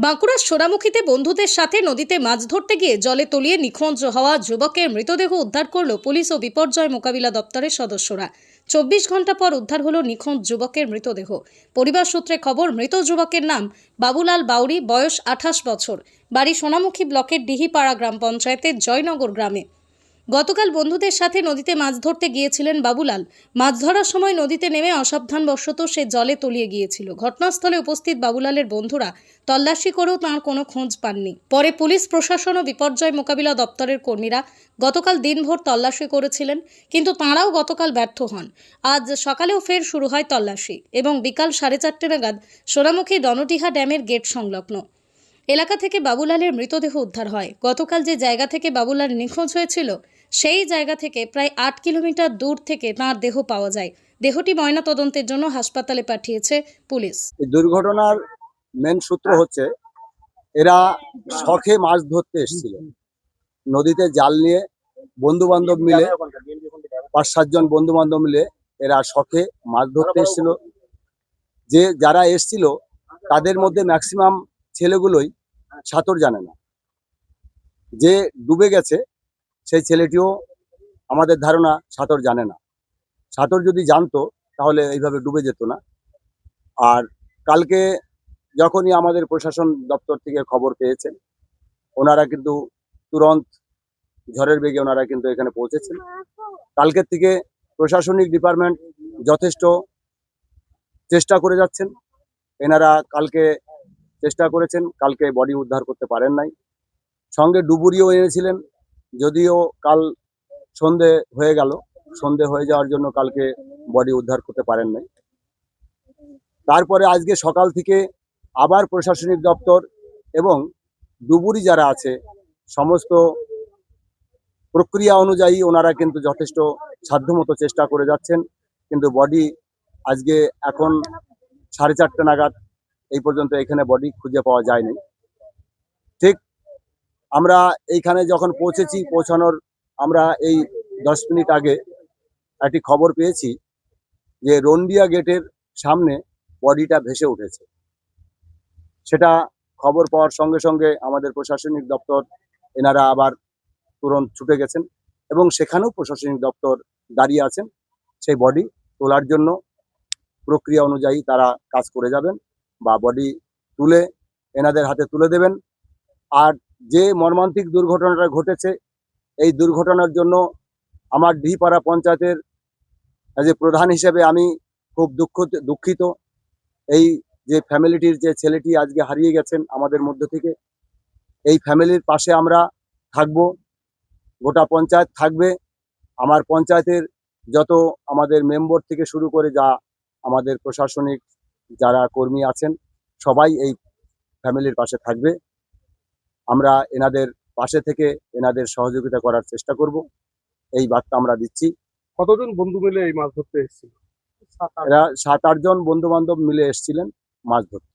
বাঁকুড়ার সোনামুখীতে বন্ধুদের সাথে নদীতে মাছ ধরতে গিয়ে জলে তলিয়ে নিখোঁজ হওয়া যুবকের মৃতদেহ উদ্ধার করল পুলিশ ও বিপর্যয় মোকাবিলা দপ্তরের সদস্যরা। 24 ঘন্টা পর উদ্ধার হলো নিখোঁজ যুবকের মৃতদেহ। পরিবার সূত্রে খবর, মৃত যুবকের নাম বাবুলাল বাউরি, বয়স 28 বছর, বাড়ি সোনামুখী ব্লকের ডিহিপাড়া গ্রাম পঞ্চায়েতের জয়নগর গ্রামে। গতকাল বন্ধুদের সাথে নদীতে মাছ ধরতে গিয়েছিলেন বাবুলাল। মাছ ধরার সময় নদীতে নেমে অসাবধানবশত সে জলে তলিয়ে গিয়েছিল। ঘটনাস্থলে উপস্থিত বাবুলালের বন্ধুরা তল্লাশি করেও তাঁর কোনো খোঁজ পাননি। পরে পুলিশ প্রশাসন ও বিপর্যয় মোকাবিলা দপ্তরের কর্মীরা গতকাল দিনভর তল্লাশি করেছিলেন, কিন্তু তাঁরাও গতকাল ব্যর্থ হন। আজ সকালেও ফের শুরু হয় তল্লাশি এবং বিকাল 4:30 নাগাদ সোনামুখী ডনডিহা ড্যামের গেট সংলগ্ন এলাকা থেকে বাবুলালের মৃতদেহ উদ্ধার হয়। গতকাল যে জায়গা থেকে বাবুলাল নিখোঁজ হয়েছিল সেই জায়গা থেকে প্রায় 8 কিলোমিটার দূর থেকে তাঁর দেহ পাওয়া যায়। দেহটি ময়নাতদন্তের জন্য হাসপাতালে পাঠিয়েছে পুলিশ। এই দুর্ঘটনার মেন সূত্র হচ্ছে এরা শখে মাছ ধরতে এসেছিল। নদীতে জাল নিয়ে বন্ধু বান্ধব মিলে 5-7 জন বন্ধু বান্ধব মিলে এরা শখে মাছ ধরতে এসেছিল। যারা এসেছিল তাদের মধ্যে ম্যাক্সিমাম ছেলেগুলোই সাঁতার জানে না। যে ডুবে গেছে সেই ছেলেটিও আমাদের ধারণা সাঁতার জানে না। সাঁতার যদি জানতো তাহলে এইভাবে ডুবে যেত না। আর কালকে যখনই আমাদের প্রশাসন দপ্তর থেকে খবর পেয়েছেন, ওনারা কিন্তু তুরন্ত ঝড়ের বেগে ওনারা কিন্তু এখানে পৌঁছেছেন। কালকের থেকে প্রশাসনিক ডিপার্টমেন্ট যথেষ্ট চেষ্টা করে যাচ্ছেন। এনারা কালকে চেষ্টা করেছেন, কালকে বডি উদ্ধার করতে পারেন নাই। সঙ্গে ডুবুরিও এনেছিলেন, যদিও কাল সন্ধে হয়ে গেল। সন্ধে হয়ে যাওয়ার জন্য কালকে বডি উদ্ধার করতে পারেন নাই। তারপরে আজকে সকাল থেকে আবার প্রশাসনিক দপ্তর এবং ডুবুরি যারা আছে সমস্ত প্রক্রিয়া অনুযায়ী ওনারা কিন্তু যথেষ্ট সাধ্যমতো চেষ্টা করে যাচ্ছেন, কিন্তু বডি আজকে এখন 4:30 নাগাদ এই পর্যন্ত এখানে বডি খুঁজে পাওয়া যায়নি। ঠিক আমরা এইখানে যখন পৌঁছানোর আমরা এই 10 মিনিট আগে একটি খবর পেয়েছি যে রন্ডিয়া গেটের সামনে বডিটা ভেসে উঠেছে। সেটা খবর পাওয়ার সঙ্গে সঙ্গে আমাদের প্রশাসনিক দপ্তর এনারা আবার তুরন্ত ছুটে গেছেন এবং সেখানেও প্রশাসনিক দপ্তর দাঁড়িয়ে আছেন। সেই বডি তোলার জন্য প্রক্রিয়া অনুযায়ী তারা কাজ করে যাবেন বা বডি তুলে এনাদের হাতে তুলে দেবেন। আর যে মর্মান্তিক দুর্ঘটনাটা ঘটেছে, এই দুর্ঘটনার জন্য আমার ডিহিপাড়া পঞ্চায়েতের যে প্রধান হিসেবে আমি খুব দুঃখিত। এই যে ফ্যামিলিটির যে ছেলেটি আজকে হারিয়ে গেছেন আমাদের মধ্য থেকে, এই ফ্যামিলির পাশে আমরা থাকব, গোটা পঞ্চায়েত থাকবে। আমার পঞ্চায়েতের যত আমাদের মেম্বার থেকে শুরু করে যা আমাদের প্রশাসনিক যারা কর্মী আছেন সবাই এই ফ্যামিলির পাশে থাকবে। আমরা এনাদের পাশে থেকে এনাদের সহযোগিতা করার চেষ্টা করব, এই বার্তা আমরা দিচ্ছি। কতজন বন্ধু মিলে এই মাছ ধরতে এসেছিল? এরা 7-8 জন বন্ধু বান্ধব মিলে এসেছিলেন মাছ ধরতে।